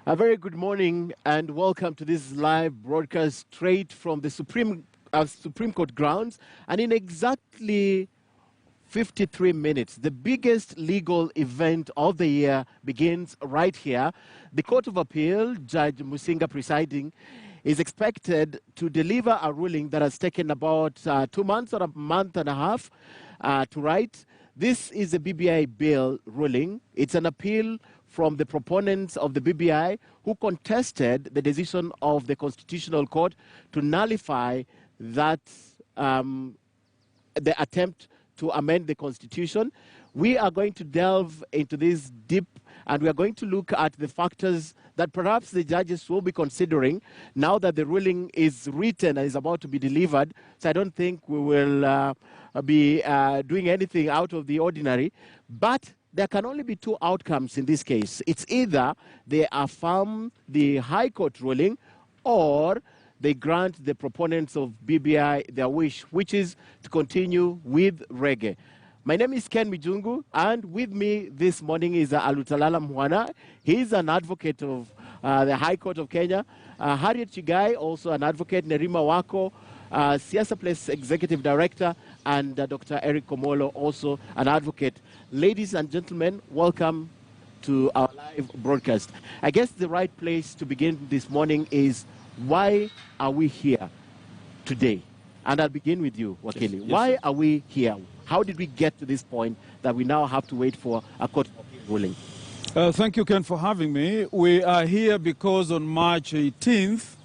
A very good morning and welcome to this live broadcast straight from the Supreme Court grounds. And in exactly 53 minutes, the biggest legal event of the year begins right here. The Court of Appeal, Judge Musinga presiding, is expected to deliver a ruling that has taken about 2 months or a month and a half to write. This is a BBI bill ruling. It's an appeal from the proponents of the BBI who contested the decision of the Constitutional Court to nullify that the attempt to amend the Constitution. We are going to delve into this deep, and we are going to look at the factors that perhaps the judges will be considering now that the ruling is written and is about to be delivered. So I don't think we will be doing anything out of the ordinary. But there can only be two outcomes in this case. It's either they affirm the High Court ruling or they grant the proponents of BBI their wish, which is to continue with reggae. My name is Ken Mijungu, and with me this morning is Alutalala Mwana. He's an advocate of the High Court of Kenya. HARRIET CHIGAI, also an advocate. Nerima Wako, Siasa Place Executive Director, and Dr. Eric Komolo, also an advocate. Ladies and gentlemen, welcome to our live broadcast. I guess the right place to begin this morning is, why are we here today? And I'll begin with you, Wakili. Yes, why sir. are we here? How did we get to this point that we now have to wait for a court of appeal ruling? Thank you, Ken, for having me. We are here because on March 9th,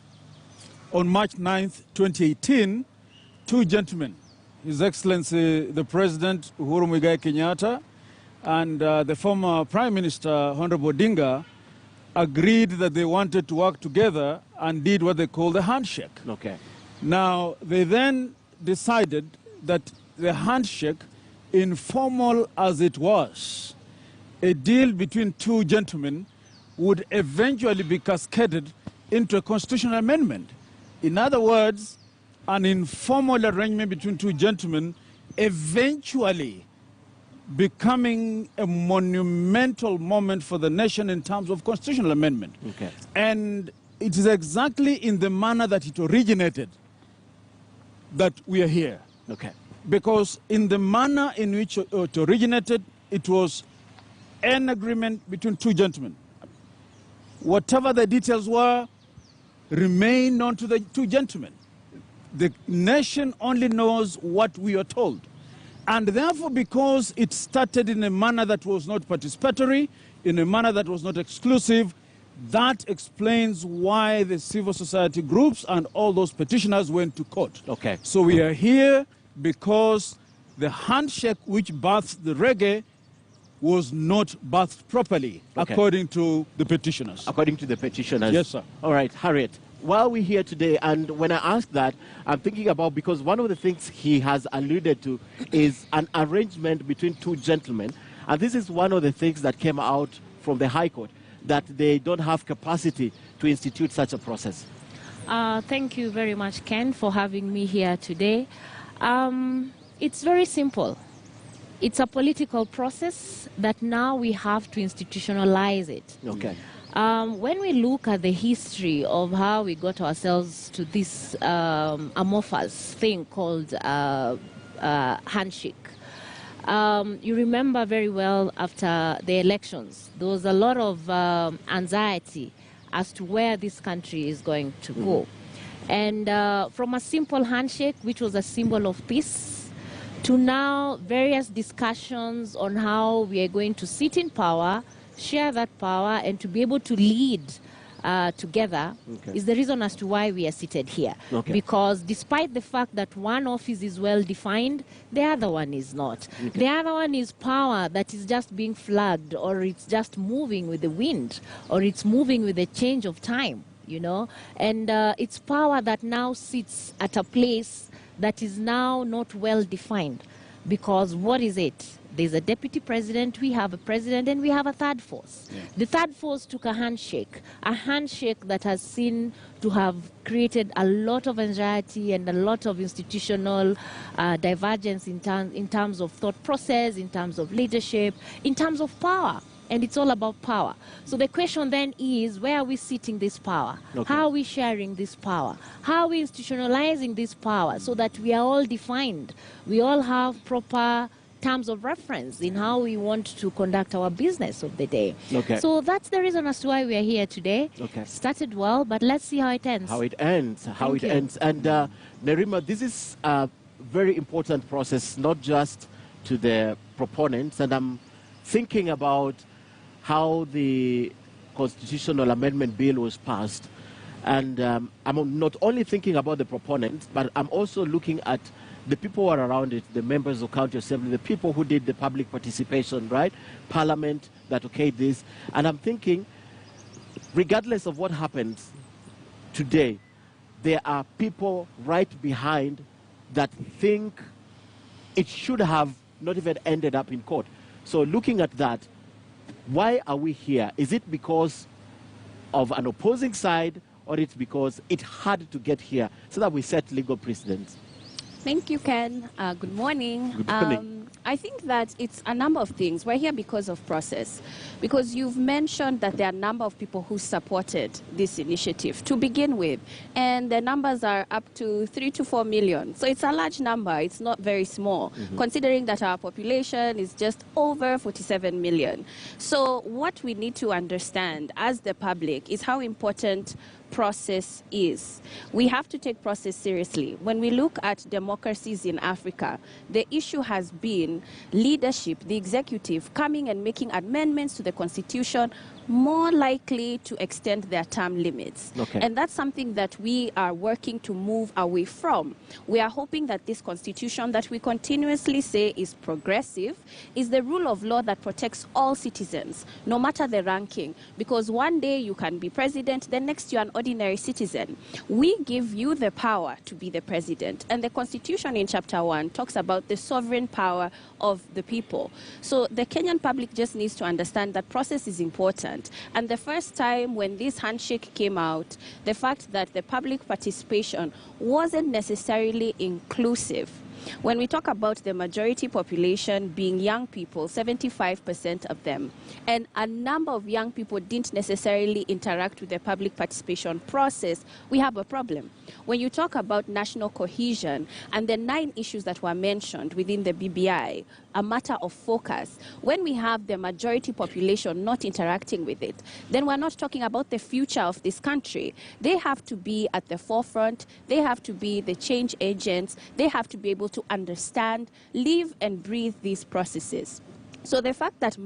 2018, two gentlemen, His Excellency the President Uhuru Muigai Kenyatta and the former Prime Minister Honorable Odinga, agreed that they wanted to work together and did what they call the handshake. Okay. Now, they then decided that the handshake, informal as it was, a deal between two gentlemen, would eventually be cascaded into a constitutional amendment. In other words, an informal arrangement between two gentlemen eventually becoming a monumental moment for the nation in terms of constitutional amendment. Okay. And it is exactly in the manner that it originated that we are here. Okay. Because in the manner in which it originated, it was an agreement between two gentlemen. Whatever the details were, remain known to the two gentlemen. The nation only knows what we are told. And therefore, because it started in a manner that was not participatory, in a manner that was not exclusive, that explains why the civil society groups and all those petitioners went to court. Okay. So we are here because the handshake which birthed the reggae was not birthed properly, Okay. according to the petitioners. According to the petitioners. Yes, sir. All right, Harriet. While we're here today, and when I ask that, I'm thinking about, because one of the things he has alluded to is an arrangement between two gentlemen. And this is one of the things that came out from the High Court, that they don't have capacity to institute such a process. Thank you very much, Ken, for having me here today. It's very simple. It's a political process that now we have to institutionalize it. Okay. When we look at the history of how we got ourselves to this amorphous thing called handshake, you remember very well after the elections, there was a lot of anxiety as to where this country is going to go. And from a simple handshake, which was a symbol of peace, to now various discussions on how we are going to sit in power, share that power, and to be able to lead together, Okay. is the reason as to why we are seated here. Okay. Because despite the fact that one office is well defined, the other one is not. Okay. The other one is power that is just being flagged, or it's just moving with the wind, or it's moving with the change of time, you know. And it's power that now sits at a place that is now not well defined. Because what is it? There's a deputy president, we have a president, and we have a third force. Yeah. The third force took a handshake that has seen to have created a lot of anxiety and a lot of institutional divergence in terms of thought process, in terms of leadership, in terms of power. and it's all about power. So the question then is, where are we sitting this power? Okay. How are we sharing this power? How are we institutionalizing this power so that we are all defined? We all have proper terms of reference in how we want to conduct our business of the day. Okay. So that's the reason as to why we are here today. Okay. Started well, but let's see how it ends. How it ends. How Thank it you. ends. And Nerima, this is a very important process, not just to the proponents. And I'm thinking about how the constitutional amendment bill was passed. And I'm not only thinking about the proponents, but I'm also looking at the people who are around it, the members of county assembly, the people who did the public participation, right? Parliament that okayed this. And I'm thinking, regardless of what happens today, there are people right behind that think it should have not even ended up in court. So looking at that, why are we here? Is it because of an opposing side, or it's because it had to get here so that we set legal precedents? Thank you, Ken. Good morning. Good morning. I think that it's a number of things. We're here because of process. Because you've mentioned that there are a number of people who supported this initiative to begin with. And the numbers are up to 3 to 4 million. So it's a large number. It's not very small, considering that our population is just over 47 million. So what we need to understand as the public is how important process is. We have to take process seriously. When we look at democracies in Africa, the issue has been leadership, the executive, coming and making amendments to the constitution more likely to extend their term limits. Okay. And that's something that we are working to move away from. We are hoping that this constitution that we continuously say is progressive is the rule of law that protects all citizens, no matter the ranking. Because one day you can be president, the next you're an ordinary citizen. We give you the power to be the president. And the constitution in chapter 1 talks about the sovereign power of the people. So the Kenyan public just needs to understand that process is important. And the first time when this handshake came out, the fact that the public participation wasn't necessarily inclusive. When we talk about the majority population being young people, 75% of them, and a number of young people didn't necessarily interact with the public participation process, we have a problem. When you talk about national cohesion and the 9 issues that were mentioned within the BBI, a matter of focus, when we have the majority population not interacting with it, then we're not talking about the future of this country. They have to be at the forefront. They have to be the change agents. They have to be able to understand, live and breathe these processes. So the fact that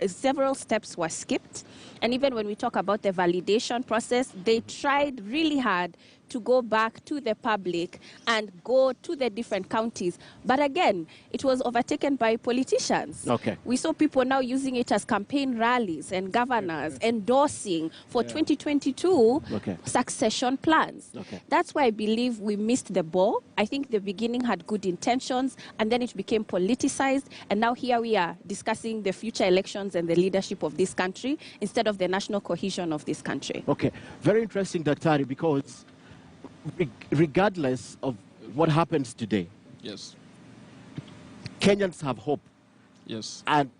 several steps were skipped, and even when we talk about the validation process, they tried really hard to go back to the public and go to the different counties. But again, it was overtaken by politicians. Okay. We saw people now using it as campaign rallies and governors endorsing for 2022 succession plans. Okay. That's why I believe we missed the ball. I think the beginning had good intentions, and then it became politicized, and now here we are discussing the future elections and the leadership of this country instead of the national cohesion of this country. Okay. Very interesting, Daktari, because regardless of what happens today, Yes. Kenyans have hope. Yes. And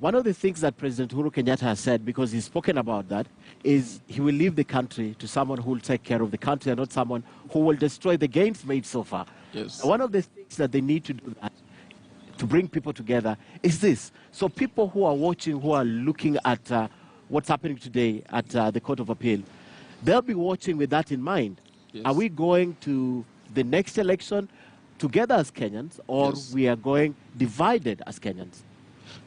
one of the things that President Uhuru Kenyatta has said, because he's spoken about that, is he will leave the country to someone who will take care of the country and not someone who will destroy the gains made so far. Yes. One of the things that they need to do that, to bring people together, is this. So people who are watching, who are looking at what's happening today at the Court of Appeal, they'll be watching with that in mind. Yes. Are we going to the next election together as Kenyans, or we are going divided as Kenyans?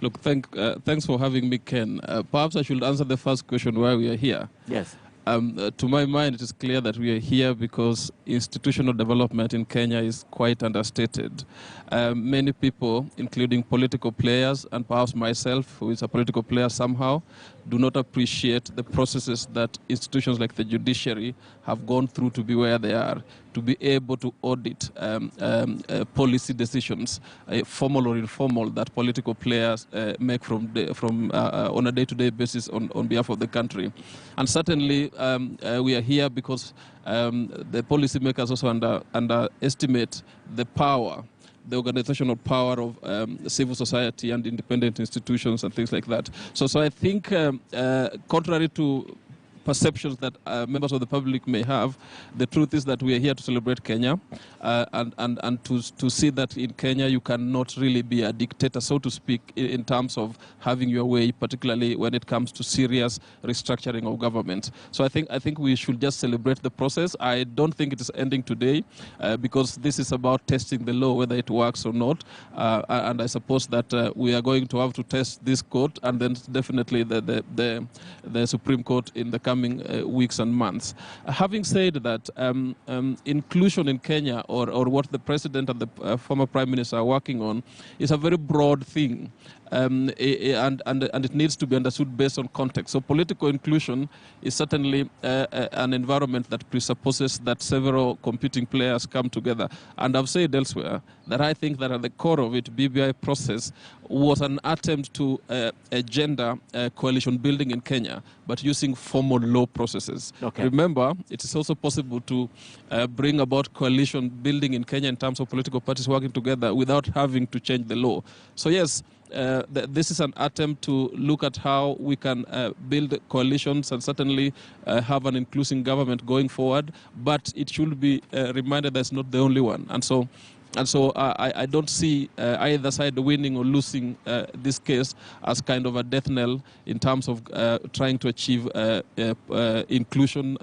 Look, thanks for having me, Ken. Perhaps I should answer the first question, why we are here. Yes. To my mind, it is clear that we are here because institutional development in Kenya is quite understated. Many people, including political players and perhaps myself, who is a political player somehow, do not appreciate the processes that institutions like the judiciary have gone through to be where they are, to be able to audit policy decisions, formal or informal, that political players make on a day-to-day basis on behalf of the country. And certainly we are here because the policymakers also underestimate the power the organizational power of civil society and independent institutions and things like that. So I think, contrary to perceptions that members of the public may have, the truth is that we are here to celebrate Kenya and to see that in Kenya you cannot really be a dictator, so to speak, in terms of having your way, particularly when it comes to serious restructuring of government. So I think we should just celebrate the process. I don't think it is ending today because this is about testing the law, whether it works or not. And I suppose that we are going to have to test this court and then definitely the Supreme Court in the coming weeks and months. Having said that, inclusion in Kenya or what the president and the former prime minister are working on is a very broad thing. And it needs to be understood based on context. So political inclusion is certainly an environment that presupposes that several competing players come together. And I've said elsewhere that I think that at the core of it, BBI process was an attempt to agenda coalition building in Kenya, but using formal law processes. Okay. Remember, it is also possible to bring about coalition building in Kenya in terms of political parties working together without having to change the law. So yes, this is an attempt to look at how we can build coalitions and certainly have an inclusive government going forward, but it should be reminded that's not the only one. And so I don't see either side winning or losing this case as kind of a death knell in terms of trying to achieve inclusion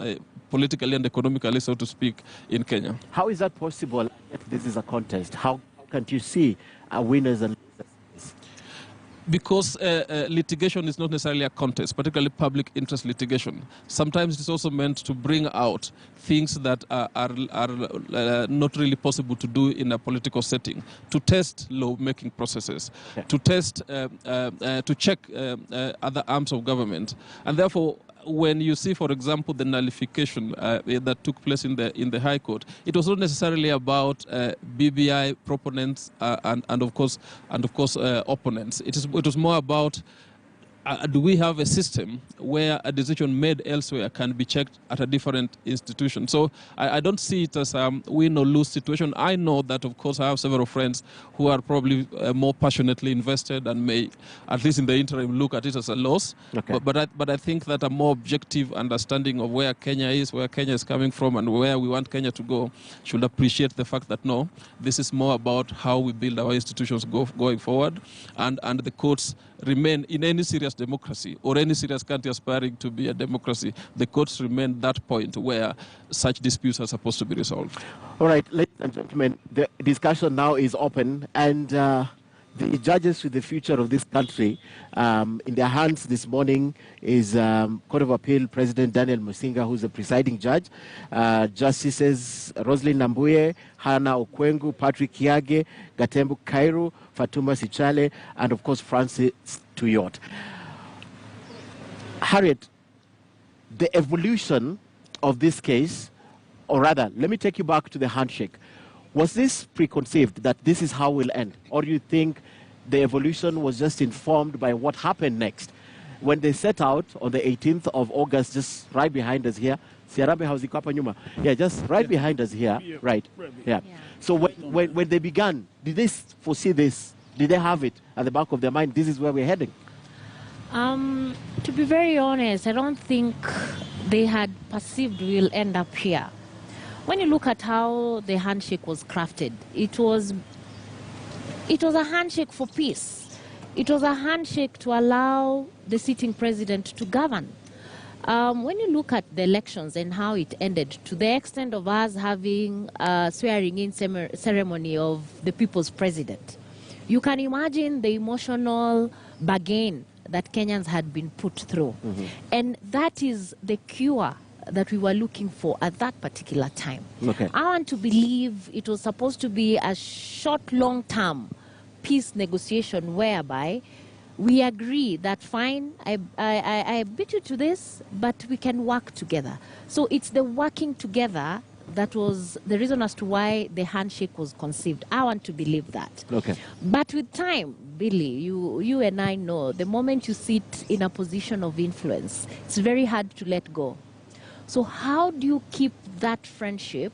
politically and economically, so to speak, in Kenya. How is that possible if this is a contest? How can't you see winners and losers? Because litigation is not necessarily a contest, particularly public interest litigation. Sometimes it's also meant to bring out things that are not really possible to do in a political setting, to test law-making processes, to test, to check other arms of government. And therefore, when you see, for example, the nullification that took place in the High Court, it was not necessarily about BBI proponents and of course opponents. It was more about do we have a system where a decision made elsewhere can be checked at a different institution? So I don't see it as a win or lose situation. I know that, of course, I have several friends who are probably more passionately invested and may, at least in the interim, look at it as a loss. Okay. But I think that a more objective understanding of where Kenya is, where Kenya is coming from, and where we want Kenya to go should appreciate the fact that, no, this is more about how we build our institutions going forward, and the courts remain in any serious democracy or any serious country aspiring to be a democracy, the courts remain that point where such disputes are supposed to be resolved. All right, ladies and gentlemen, the discussion now is open, and the judges with the future of this country in their hands this morning is Court of Appeal President Daniel Musinga, who's the presiding judge, Justices Roslyn Nambuye, Hannah Okwengu, Patrick Kiage, Gatembu Kairu, Fatuma Sichale, and of course Francis Tuyot. Harriet, the evolution of this case, or rather, let me take you back to the handshake. Was this preconceived that this is how we'll end? Or do you think the evolution was just informed by what happened next? When they set out on the 18th of August, just right behind us here, yeah, just right behind us here, right? Yeah. So when they began, did they foresee this? Did they have it at the back of their mind? This is where we're heading. To be very honest, I don't think they had perceived we'll end up here. When you look at how the handshake was crafted, it was a handshake for peace. It was a handshake to allow the sitting president to govern. When you look at the elections and how it ended, to the extent of us having a swearing-in ceremony of the people's president, you can imagine the emotional bargain that Kenyans had been put through. Mm-hmm. And that is the cure that we were looking for at that particular time. Okay. I want to believe it was supposed to be a short, long-term peace negotiation whereby we agree that, fine, I beat you to this, but we can work together. So it's the working together that was the reason as to why the handshake was conceived. I want to believe that. Okay. But with time, Billy, you and I know, the moment you sit in a position of influence, it's very hard to let go. So how do you keep that friendship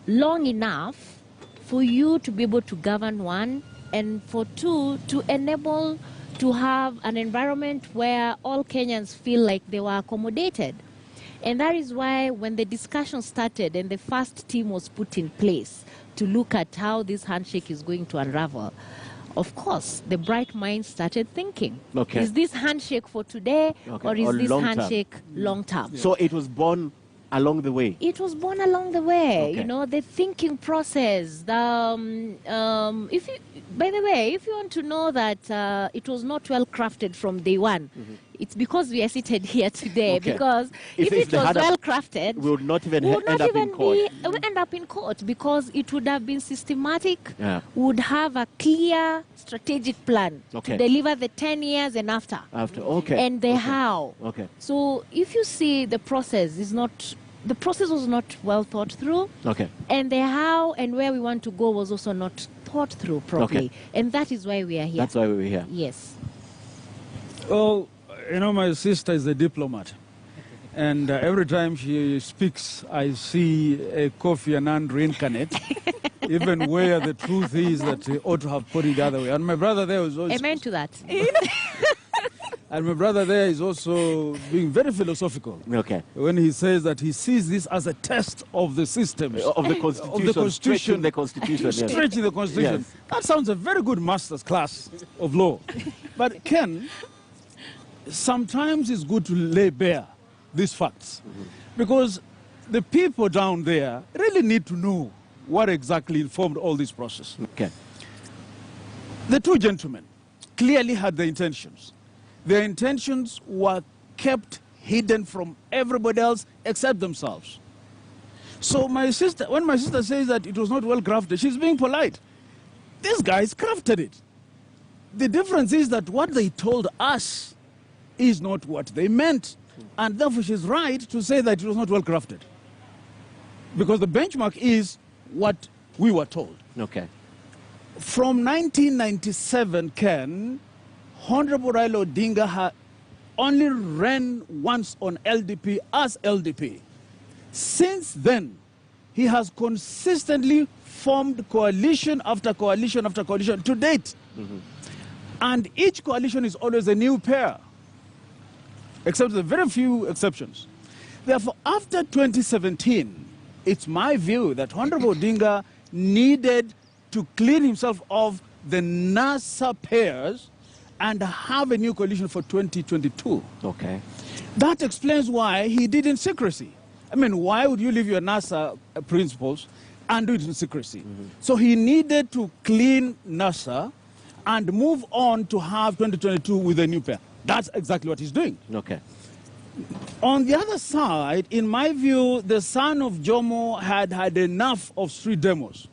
long enough for you to be able to govern, one, and for two, to enable to have an environment where all Kenyans feel like they were accommodated. And that is why when the discussion started and the first team was put in place to look at how this handshake is going to unravel, of course, the bright minds started thinking, is this handshake for today or is this handshake long-term? So it was born along the way? It was born along the way, you know, the thinking process. By the way, if you want to know that it was not well crafted from day one, it's because we are seated here today. Because if it was well crafted, we would not even end up in court because it would have been systematic, would have a clear strategic plan to deliver the 10 years and after. And the how. So if you see the process is not, the process was not well thought through. And the how and where we want to go was also not thought through properly. And that is why we are here. That's why we're here. Yes. Well, you know, my sister is a diplomat. And every time she speaks, I see a Kofi Annan reincarnate, even where the truth is that he ought to have put it the other way. And my brother there was also... Amen to that. And my brother there is also being very philosophical. When he says that he sees this as a test of the systems. Of the Constitution. Stretching the Constitution. Stretching the Constitution. That sounds a very good master's class of law. But Ken, sometimes it's good to lay bare these facts. Because the people down there really need to know what exactly informed all this process. The two gentlemen clearly had the intentions. Their intentions were kept hidden from everybody else except themselves. So my sister, when my sister says that it was not well crafted, she's being polite. These guys crafted it. The difference is that what they told us is not what they meant. And therefore she's right to say that it was not well crafted. Because the benchmark is what we were told. From 1997, Ken, Honorable Raila Odinga only ran once on LDP as LDP. Since then, he has consistently formed coalition after coalition after coalition to date. And each coalition is always a new pair, except the very few exceptions. Therefore, after 2017, it's my view that Honorable Odinga needed to clean himself of the NASA pairs and have a new coalition for 2022. That explains why he did in secrecy. I mean, why would you leave your NASA principles and do it in secrecy? So he needed to clean NASA and move on to have 2022 with a new pair. That's exactly what he's doing. On the other side, in my view, the son of Jomo had had enough of street demos.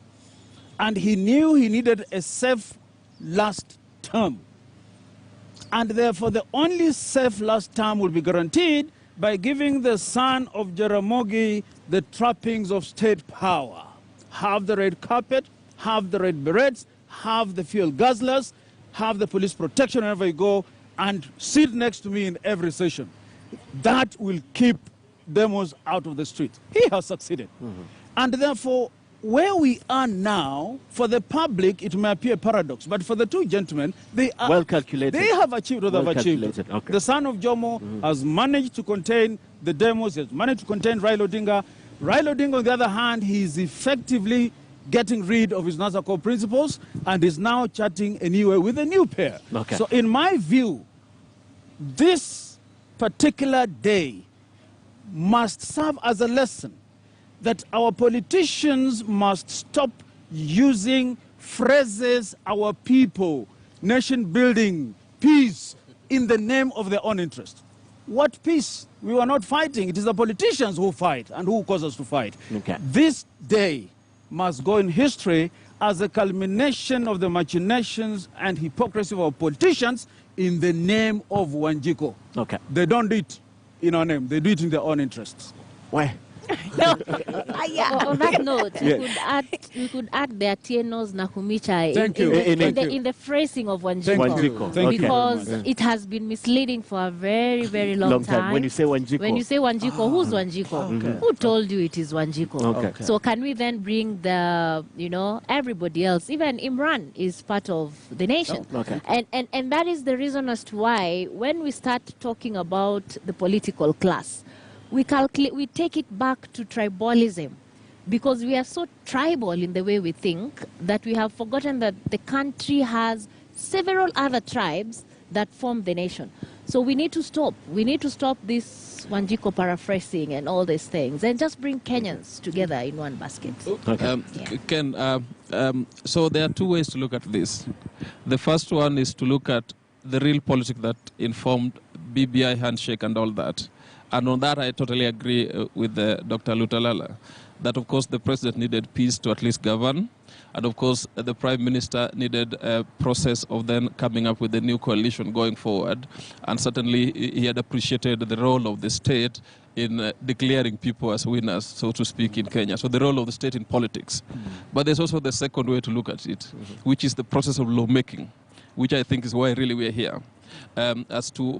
And he knew he needed a safe last term. And therefore, the only safe last term will be guaranteed by giving the son of Jaramogi the trappings of state power. Have the red carpet, have the red berets, have the fuel guzzlers, have the police protection wherever you go, and sit next to me in every session. That will keep demos out of the street. He has succeeded. And therefore, where we are now, for the public, it may appear a paradox, but for the two gentlemen, they are well calculated. They have achieved what they've achieved. The son of Jomo has managed to contain the demos, he has managed to contain Raila Odinga. Raila Odinga, on the other hand, he is effectively getting rid of his NASA core principles and is now charting a new way with a new pair. So in my view, this particular day must serve as a lesson that our politicians must stop using phrases, our people, nation building, peace, in the name of their own interest. What peace? We were not fighting. It is the politicians who fight and who cause us to fight. This day must go in history as a culmination of the machinations and hypocrisy of our politicians in the name of Wanjiko. They don't do it in our name. They do it in their own interests. Why? On that note, we could add the Atieno's Nakumicha in the phrasing of Wanjiko. Thank you. Because it has been misleading for a very, very long time. When you say Wanjiko, who's Wanjiko? Okay. Who told you it is Wanjiko? Okay. So can we then bring the, everybody else? Even Imran is part of the nation. Okay. And that is the reason as to why when we start talking about the political class, we take it back to tribalism, because we are so tribal in the way we think that we have forgotten that the country has several other tribes that form the nation. So we need to stop. We need to stop this Wanjiko paraphrasing and all these things and just bring Kenyans together in one basket. Okay. Ken, so there are two ways to look at this. The first one is to look at the real politics that informed BBI handshake and all that. And on that, I totally agree with Dr. Lutalala, that of course the president needed peace to at least govern. And of course, the prime minister needed a process of then coming up with a new coalition going forward. And certainly he had appreciated the role of the state in declaring people as winners, so to speak, in Kenya. So the role of the state in politics. But there's also the second way to look at it, which is the process of lawmaking, which I think is why really we're here. As to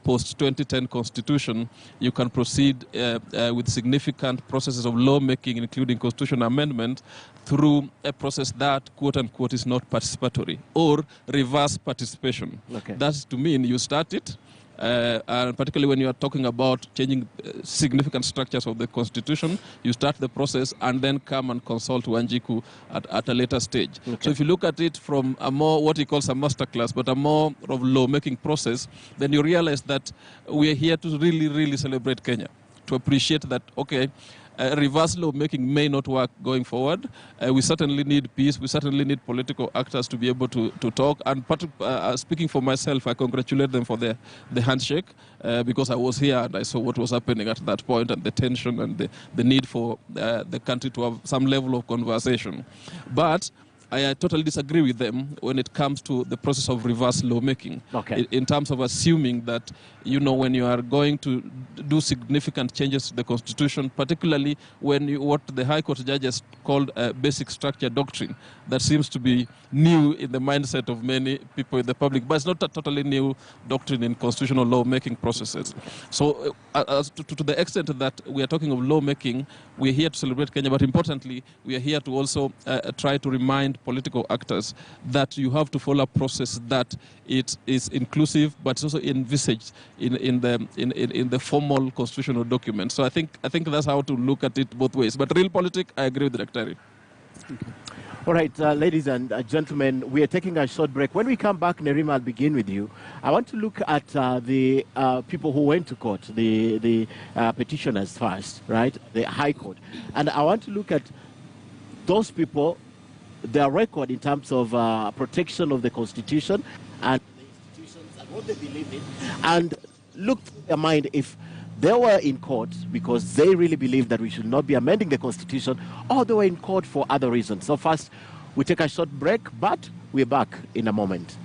post-2010 constitution, you can proceed with significant processes of lawmaking, including constitutional amendment, through a process that, quote-unquote, is not participatory, or reverse participation. Okay. That's to mean you start it, and particularly when you are talking about changing significant structures of the constitution, you start the process and then come and consult Wanjiku at a later stage. Okay. So if you look at it from a more, what he calls a masterclass, but a more of lawmaking process, then you realize that we are here to really, really celebrate Kenya, to appreciate that, okay, reverse lawmaking may not work going forward. We certainly need peace. We certainly need political actors to be able to talk. And speaking for myself, I congratulate them for the handshake because I was here and I saw what was happening at that point and the tension and the need for the country to have some level of conversation. But I totally disagree with them when it comes to the process of reverse lawmaking. Okay. In terms of assuming that, when you are going to do significant changes to the constitution, particularly when what the High Court judges called a basic structure doctrine, that seems to be new in the mindset of many people in the public, but it's not a totally new doctrine in constitutional lawmaking processes. So to the extent that we are talking of lawmaking, we are here to celebrate Kenya, but importantly, we are here to also try to remind political actors that you have to follow a process that it is inclusive, but it's also envisaged in the formal constitutional document. So I think that's how to look at it both ways. But real politics, I agree with the Dr. All right, ladies and gentlemen, we are taking a short break. When we come back, Nerima, I'll begin with you. I want to look at the people who went to court, the petitioners first, right? The High Court. And I want to look at those people, their record in terms of protection of the Constitution and the institutions and what they believe in, and look through their mind if they were in court because they really believe that we should not be amending the Constitution, or they were in court for other reasons. So first, we take a short break, but we're back in a moment.